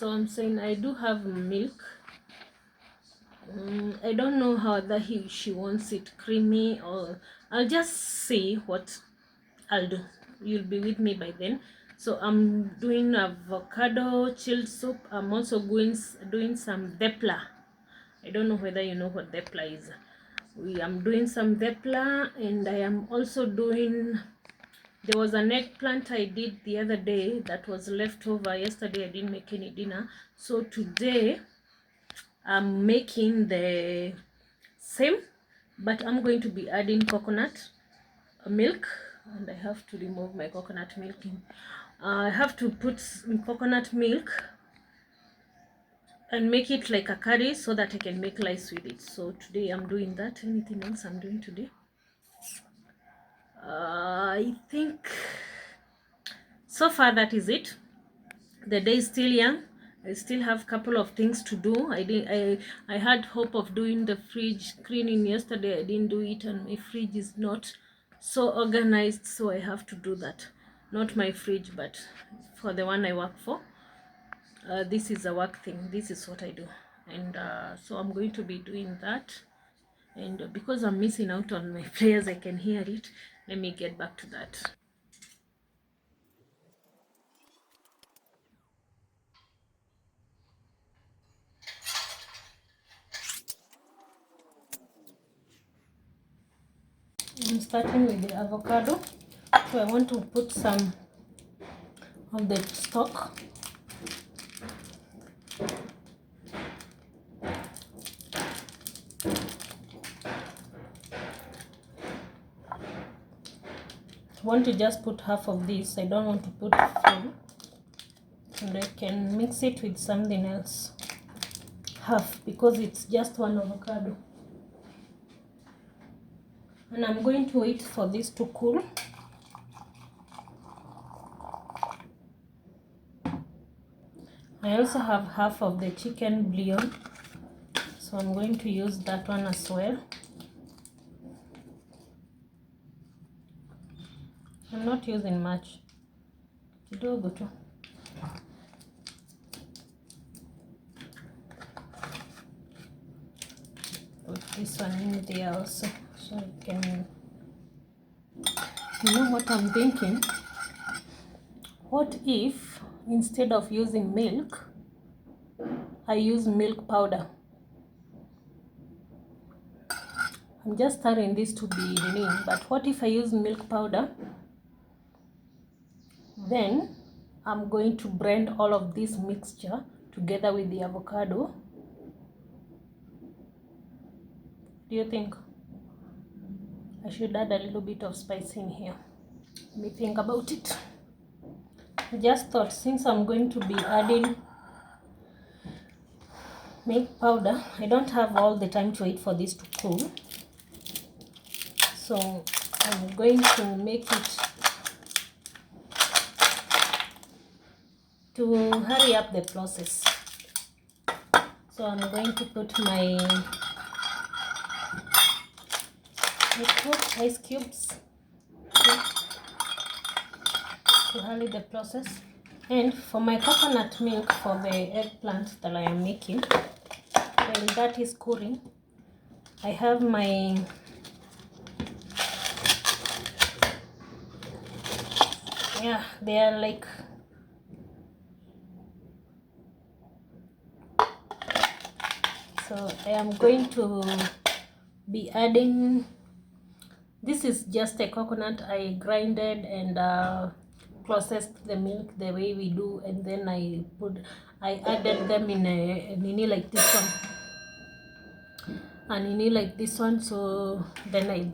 So I'm saying I do have milk. I don't know how that she wants it creamy, or I'll just see what I'll do. You'll be with me by then. So I'm doing avocado chilled soup. I'm also doing some depla. I don't know whether you know what depla is. I'm doing some depla, and I am also doing, there was an eggplant I did the other day that was left over yesterday. I didn't make any dinner, so today I'm making the same, but I'm going to be adding coconut milk, and I have to remove my coconut milk. I have to put some coconut milk and make it like a curry so that I can make rice with it. So today I'm doing that. Anything else I'm doing today? I think so far that is it. The day is still young. I still have a couple of things to do. I had hope of doing the fridge cleaning yesterday. I didn't do it, and my fridge is not so organized, so I have to do that. Not my fridge, but for the one I work for. This is a work thing. This is what I do, and so I'm going to be doing that. And because I'm missing out on my prayers, I can hear it. Let me get back to that. I'm starting with the avocado. So I want to put some of the stock. I want to just put half of this. I don't want to put full. And I can mix it with something else. Half, because it's just one avocado. And I'm going to wait for this to cool. I also have half of the chicken bouillon, so I'm going to use that one as well. I'm not using much. Kidogo tu. Put this one in there also, so I can. You know what I'm thinking? What if instead of using milk, I use milk powder? I'm just stirring this to be lean, but what if I use milk powder? Then I'm going to blend all of this mixture together with the avocado. What do you think? I should add a little bit of spice in here. Let me think about it. I just thought, since I'm going to be adding milk powder, I don't have all the time to wait for this to cool. So I'm going to make it to hurry up the process. So I'm going to put my ice cubes to hurry the process. And for my coconut milk for the eggplant that I am making, while that is cooling, I have my they are like so I am going to be adding, this is just a coconut I grinded and processed the milk the way we do, and then I added them in a nini like this one, so then I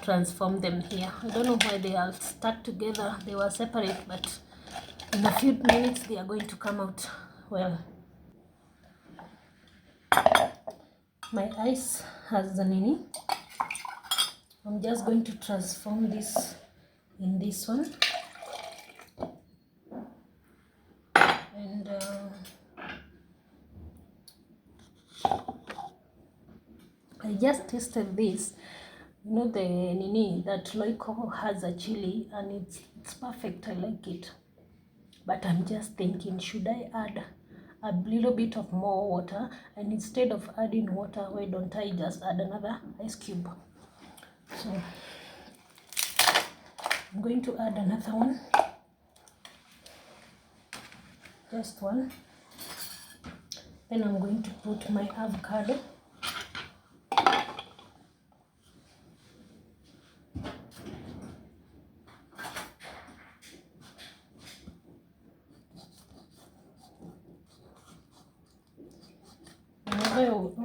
transform them here. I don't know why they are stuck together. They were separate, but in a few minutes they are going to come out well. My ice has the nini. I'm just going to transform this in this one, and I just tasted this. You know, the nini that Loiko has a chili, and it's perfect. I like it, but I'm just thinking, should I add a little bit of more water, and instead of adding water, why don't I just add another ice cube? So I'm going to add another one, just one. Then I'm going to put my avocado.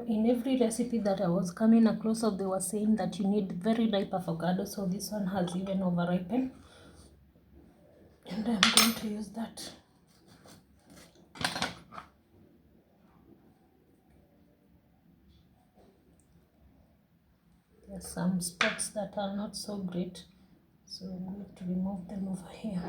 In every recipe that I was coming across of, they were saying that you need very ripe avocado, so this one has even overripened, and I'm going to use that. There's some spots that are not so great, so I'm going to remove them over here.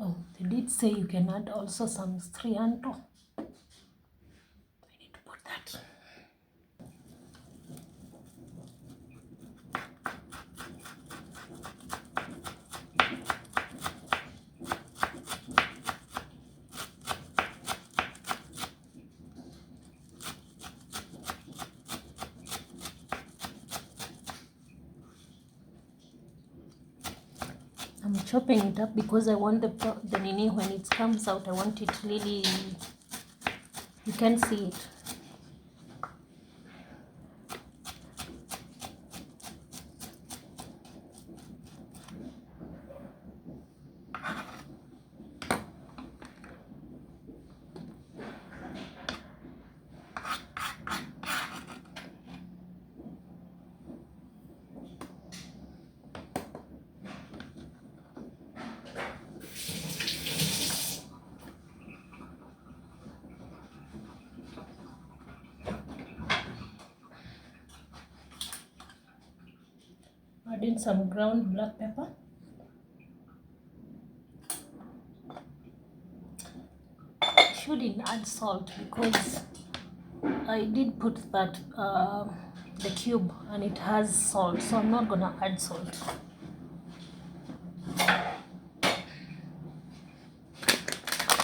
Oh, they did say you can add also some strianto. I need to put that. I'm chopping it up because I want the nini, when it comes out, I want it really, you can see it. Add in some ground black pepper. I shouldn't add salt because I did put that the cube and it has salt, so I'm not gonna add salt.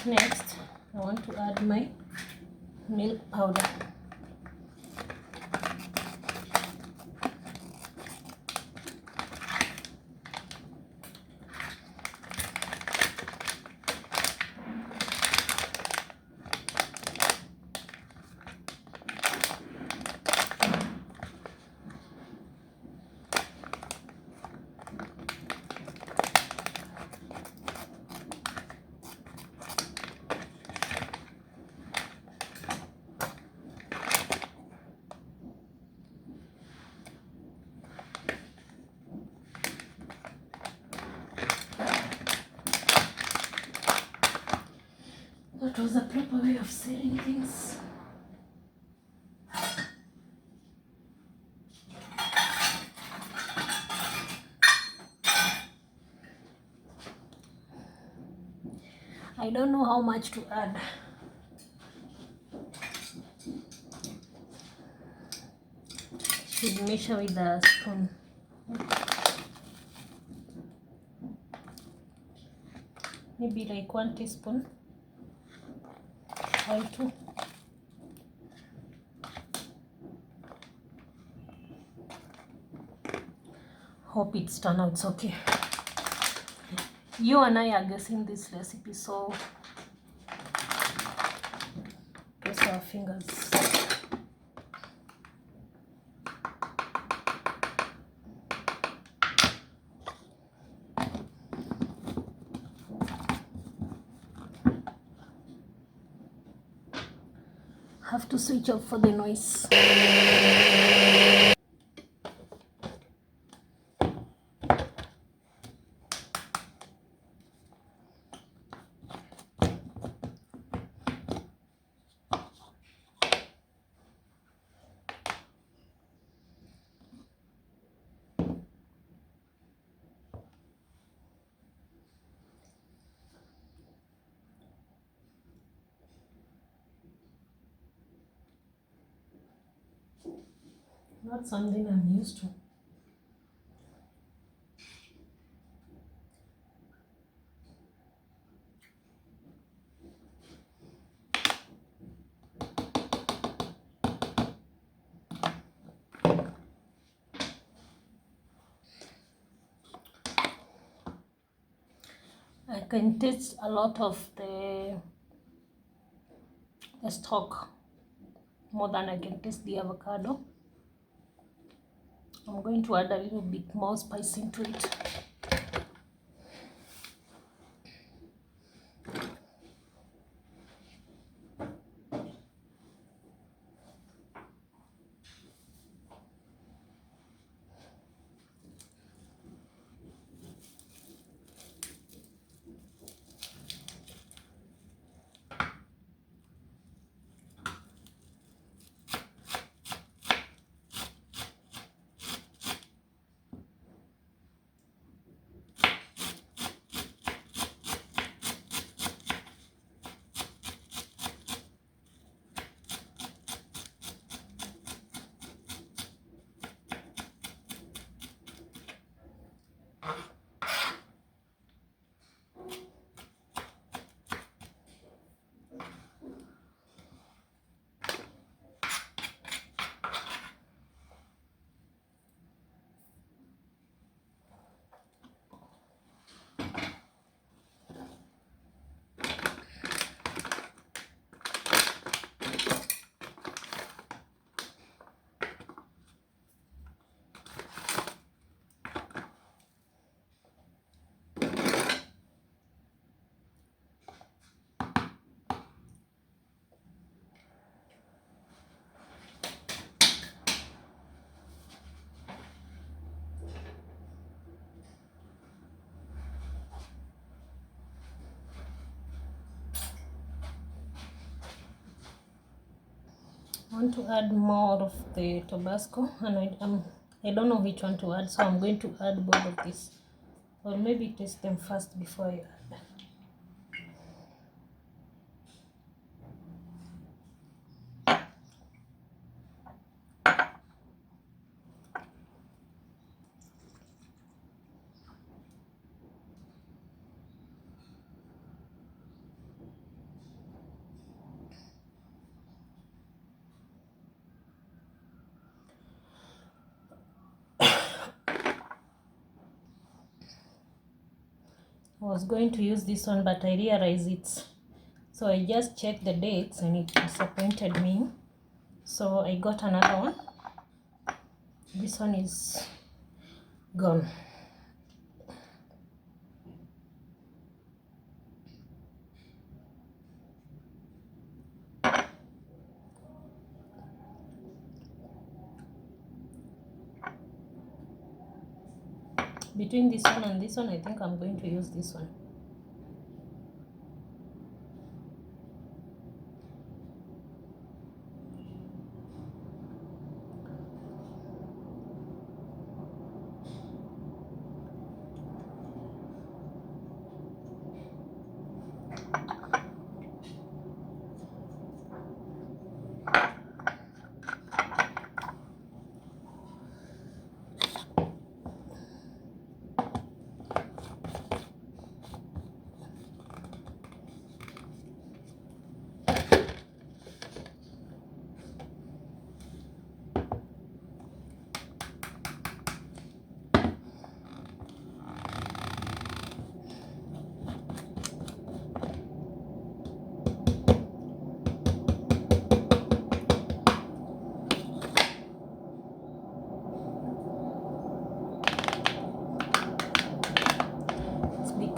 Next, I want to add my milk powder. That was a proper way of saying things. I don't know how much to add. Should measure with a spoon. Maybe like 1 teaspoon. Or 2. Hope it's turned out okay. You and I are guessing this recipe, so our fingers. Have to switch off for the noise. Not something I'm used to. I can taste a lot of the stock more than I can taste the avocado. I'm going to add a little bit more spice into it. I want to add more of the Tabasco, and I don't know which one to add, so I'm going to add both of these, or maybe taste them first before I add. I was going to use this one, but I realized it's, so I just checked the dates and it disappointed me, so I got another one. This one is gone. Between this one and this one, I think I'm going to use this one.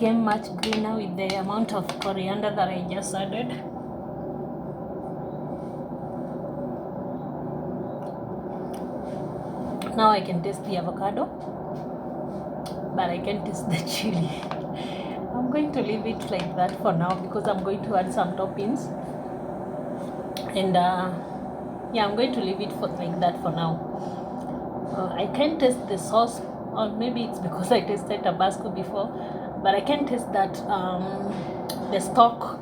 became much greener with the amount of coriander that I just added. Now I can taste the avocado, but I can't taste the chili. I'm going to leave it like that for now because I'm going to add some toppings, and yeah, I'm going to leave it for like that for now. I can't taste the sauce, or maybe it's because I tasted Tabasco before, but I can't taste that the stock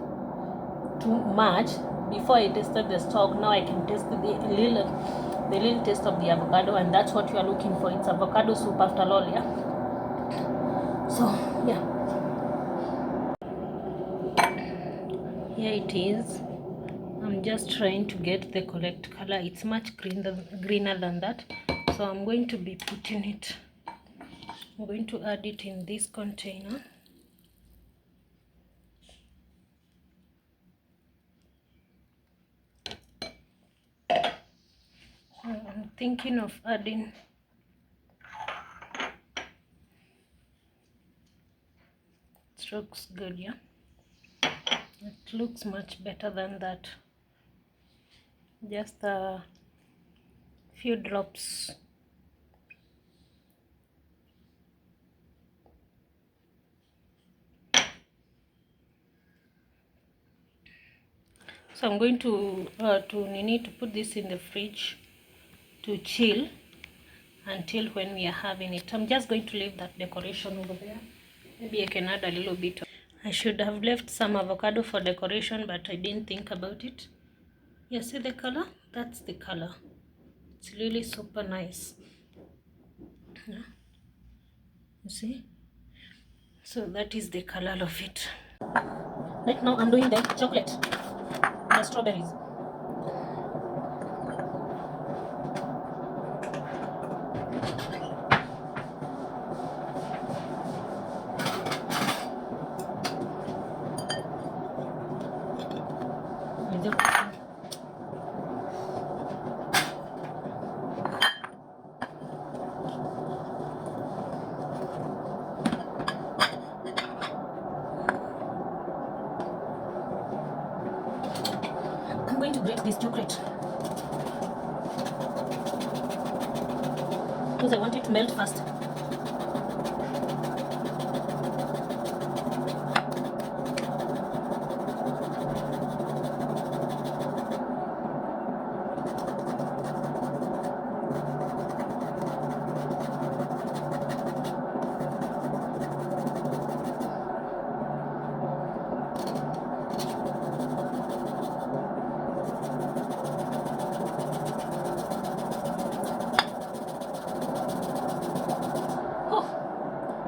too much. Before I tasted the stock, now I can taste the little taste of the avocado, and that's what you are looking for. It's avocado soup after all, yeah. So yeah, here it is. I'm just trying to get the correct color. It's much greener than that, so I'm going to be putting it, I'm going to add it in this container. I'm thinking of adding it. Looks good, yeah. It looks much better than that. Just a few drops. So I'm going to put this in the fridge to chill until when we are having it. I'm just going to leave that decoration over there. Maybe I can add a little bit. I should have left some avocado for decoration, but I didn't think about it. You see the color? That's the color. It's really super nice. Yeah. You see? So that is the color of it. Right now I'm doing the chocolate, the strawberries. I'm going to grate this chocolate because I want it to melt fast.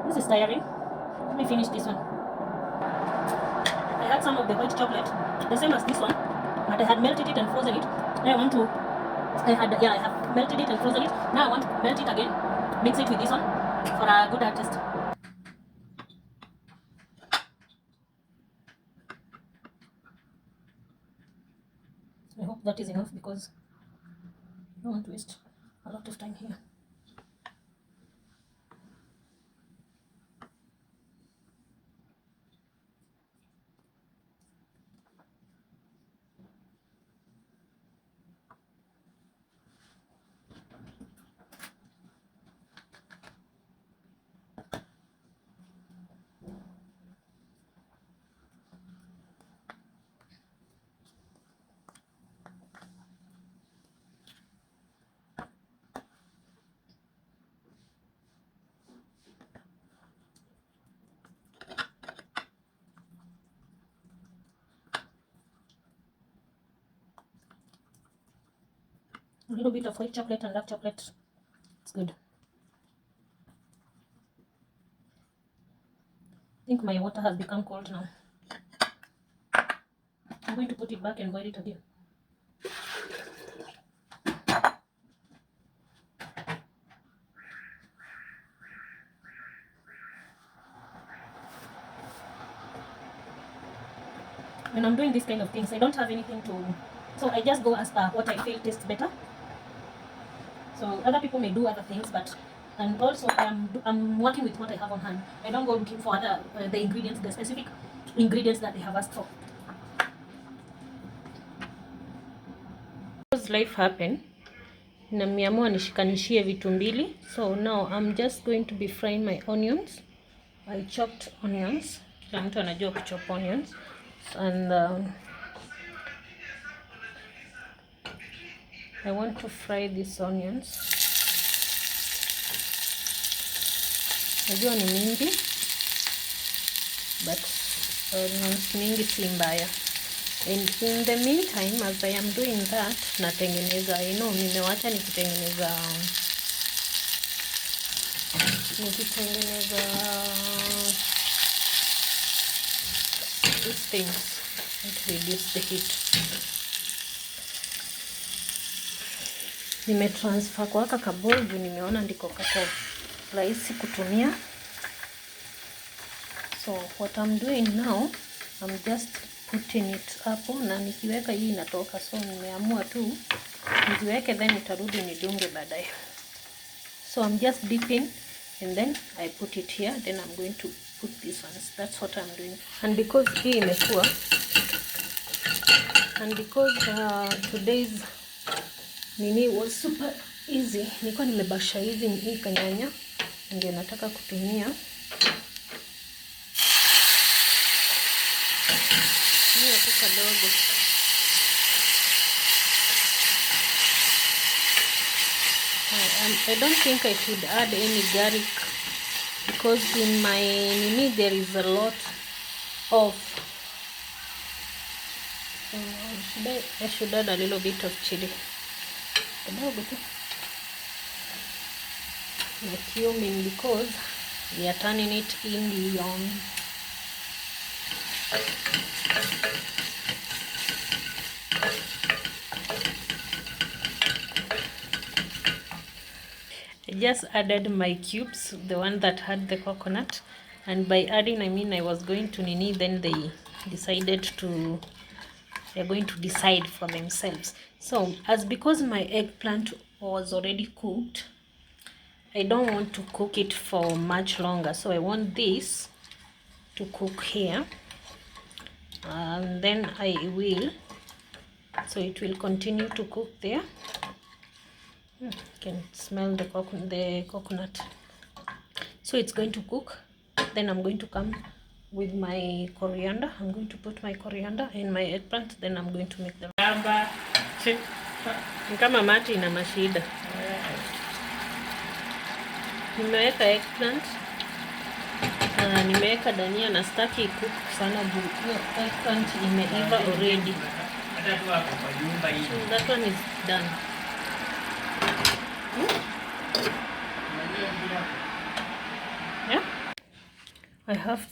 This is tiring. Let me finish this one. I had some of the white chocolate, the same as this one, but I had melted it and frozen it. I have melted it and frozen it. Now I want to melt it again, mix it with this one for a good taste. I hope that is enough because I don't want to waste a lot of time here. A little bit of white chocolate and dark chocolate. It's good. I think my water has become cold now. I'm going to put it back and boil it again. When I'm doing these kind of things, I don't have anything to, so I just go as per what I feel tastes better. So other people may do other things, but And also I'm working with what I have on hand. I don't go looking for other the ingredients, the specific ingredients that they have asked for. Because life happened, na miamua nishikanishie vitu mbili. So now I'm just going to be frying my onions. I chopped onions. Kila mtu anajua kuchop onions. And I want to fry these onions. Najua ni mingi, but onions mingi si mbaya. And in the meantime, as I am doing that, natengeneza, nimewacha nikitengeneza these things to reduce the heat. Nimetransfer kwa kabowl juu nimeona ndiko kako rahisi kutumia. So what I'm doing now, I'm just putting it hapo, na nikiweka hii inatoka, so nimeamua tu niziweke then nitarudi nidunge baadaye. So I'm just dipping and then I put it here, then I'm going to put these ones. That's what I'm doing. And because hii imekuwa, and because today's nini was super easy, nilikuwa nimebasha hizi hii kanyanya ndio nataka kutumia. Hiyo tu kadogo. I don't think I should add any garlic because in my nini there is a lot of I should add a little bit of chili. Kadogo tu. Cumin because we are turning it Indian. I just added my cubes, the one that had the coconut, and by adding I mean I was going to nini, then they decided to, they're going to decide for themselves. So as because my eggplant was already cooked, I don't want to cook it for much longer, so I want this to cook here, and then I will, so it will continue to cook there. You can smell the coconut. So it's going to cook. Then I'm going to come with my coriander. I'm going to put my coriander in my eggplant. Then I'm going to make the kama mati ina mashida. Nimeweka eggplant, nimeweka dania na staki cook sana juu eggplant imeiva already. So that one is done. Yeah, I have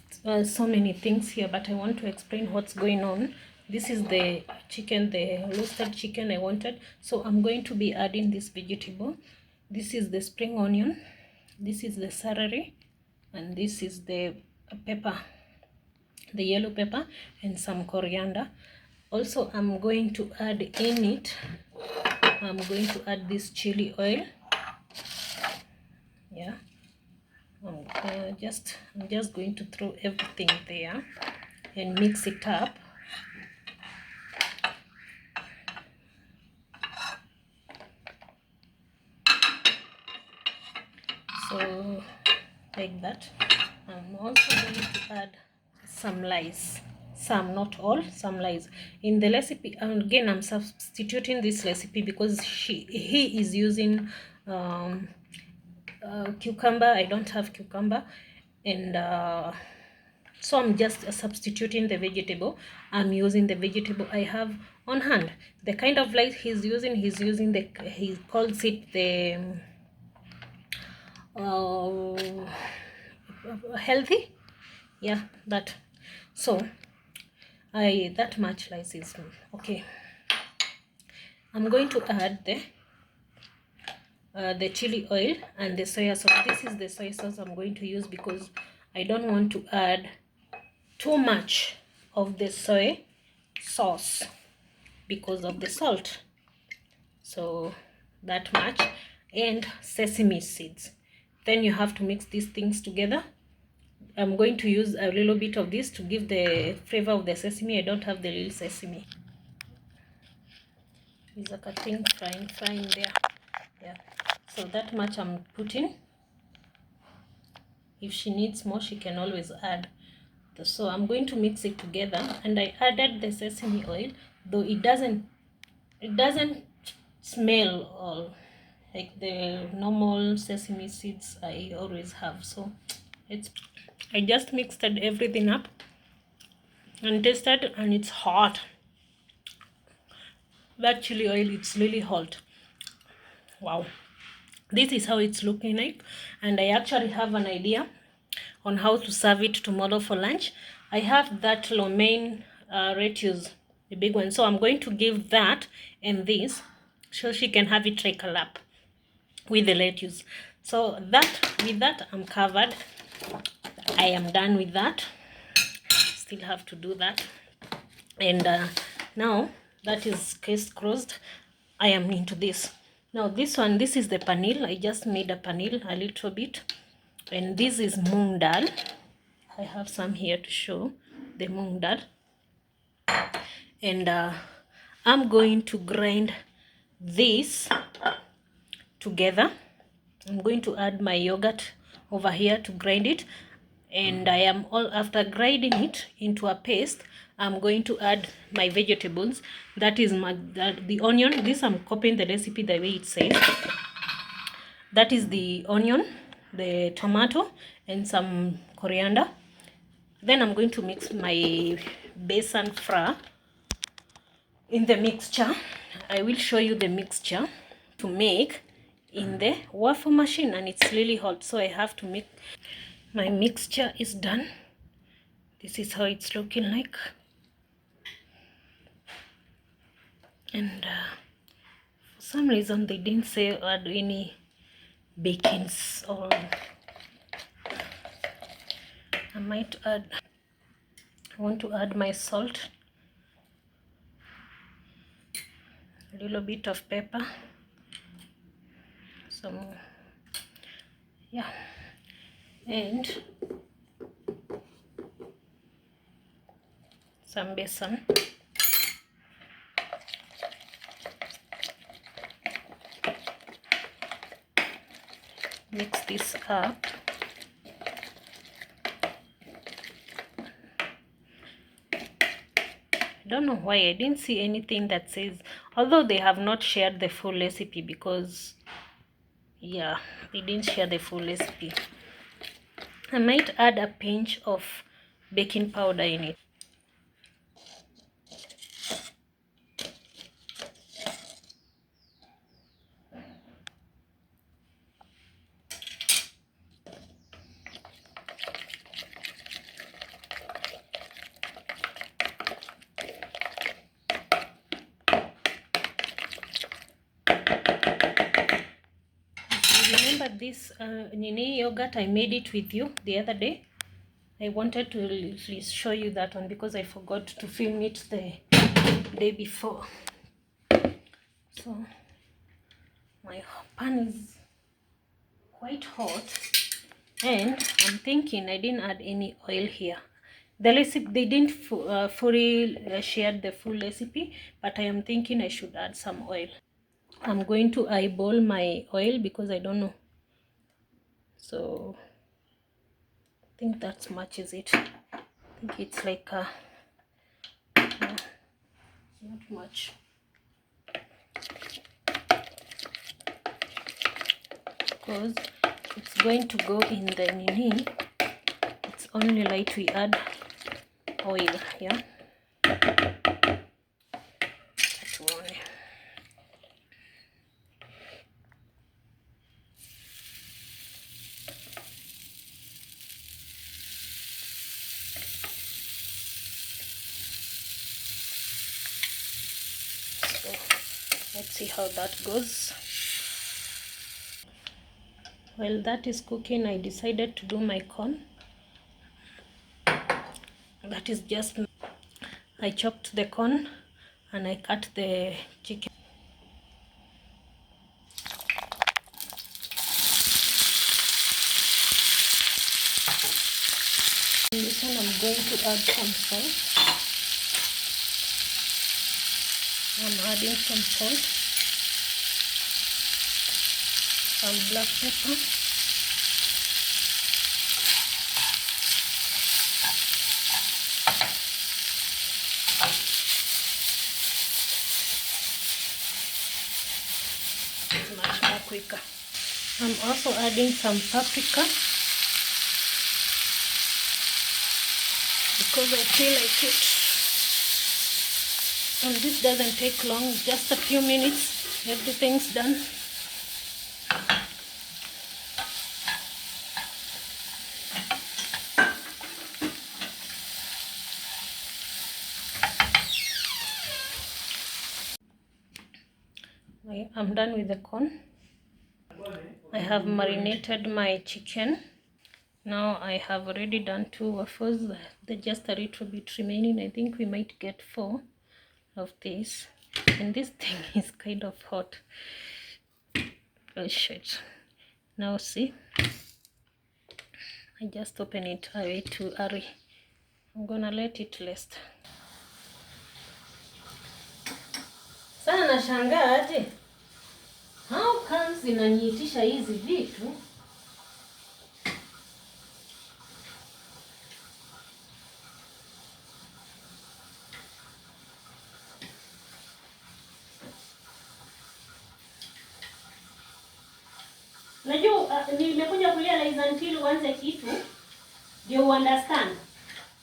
so many things here, but I want to explain what's going on. This is the chicken, the roasted chicken I wanted. So I'm going to be adding this vegetable. This is the spring onion, this is the celery, and this is the pepper, the yellow pepper, and some coriander. Also I'm going to add in it, I'm going to add this chili oil. Yeah, I'm just going to throw everything there and mix it up. So like that. I'm also going to add some lice, some, not all, some lice in the recipe. And again, I'm substituting this recipe because he is using cucumber. I don't have cucumber, and so I'm just substituting the vegetable. I'm using the vegetable I have on hand. The kind of lice he's using the, he calls it the healthy, yeah, that. So that much lice is okay. I'm going to add the chili oil and the soy sauce. This is the soy sauce I'm going to use because I don't want to add too much of the soy sauce because of the salt. So that much. And sesame seeds. Then you have to mix these things together. I'm going to use a little bit of this to give the flavor of the sesame. I don't have the little sesame. It's like a thing frying there. Yeah, so that much I'm putting. If she needs more, she can always add. So I'm going to mix it together, and I added the sesame oil, though it doesn't smell all like the normal sesame seeds I always have. So I just mixed everything up and tasted, and it's hot. That chili oil, it's really hot. Wow, this is how it's looking like, and I actually have an idea on how to serve it tomorrow for lunch. I have that lo mein lettuce, the big one, so I'm going to give that and this so she can have it like a lap with the lettuce. So with that I'm covered. I am done with that. Still have to do that, and now that is case closed, I am into this. Now this is the paneer. I just made a paneer a little bit, and this is moong dal. I have some here to show the moong dal, and I'm going to grind this together. I'm going to add my yogurt over here to grind it, and I am all after grinding it into a paste. I'm going to add my vegetables. That is the onion. This I'm copying the recipe the way it says. That is the onion, the tomato, and some coriander. Then I'm going to mix my besan flour in the mixture. I will show you the mixture to make in the waffle machine, and it's really hot, so I have to mix. My mixture is done. This is how it's looking like, and for some reason they didn't say add any bakings, or I might add. I want to add my salt, a little bit of pepper, some, yeah, and some besan. Mix this up. I don't know why I didn't see anything that says, although they have not shared the full recipe, because yeah, they didn't share the full recipe. I might add a pinch of baking powder in it. Remember this Nini yogurt, I made it with you the other day. I wanted to show you that one because I forgot to film it the day before. So my pan is quite hot, and I'm thinking I didn't add any oil here. The recipe, they didn't fully share the full recipe, but I am thinking I should add some oil. I'm going to eyeball my oil because I don't know. So I think that matches it. I think it's like not much. Because it's going to go in the nini. It's only like we add oil, yeah. So let's see how that goes. While that is cooking, I decided to do my corn. That is just, I chopped the corn and I cut the chicken. In this one, I'm going to add some salt. I'm adding some salt, some black pepper, much more quicker. I'm also adding some paprika because I feel like it. And this doesn't take long, just a few minutes, everything's done. I'm done with the corn. I have marinated my chicken. Now I have already done 2 waffles. There's just a little bit remaining. I think we might get 4 of these. And this thing is kind of hot. Oh shit. Now see, I just open it away too early. I'm gonna let it rest. Sana nashangaa aje, how comes inaniitisha hizi vitu? Najua nimekuja kurealize until uanze kitu ndio understand.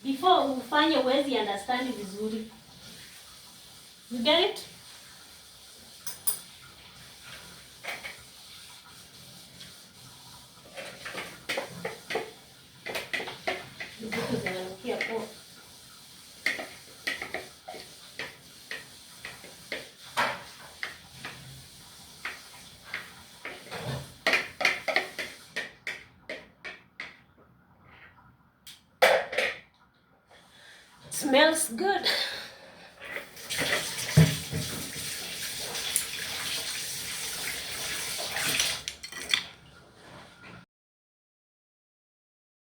Before ufanye uwezi understand vizuri. You get it? Vitu zinanukia poa. Smells good.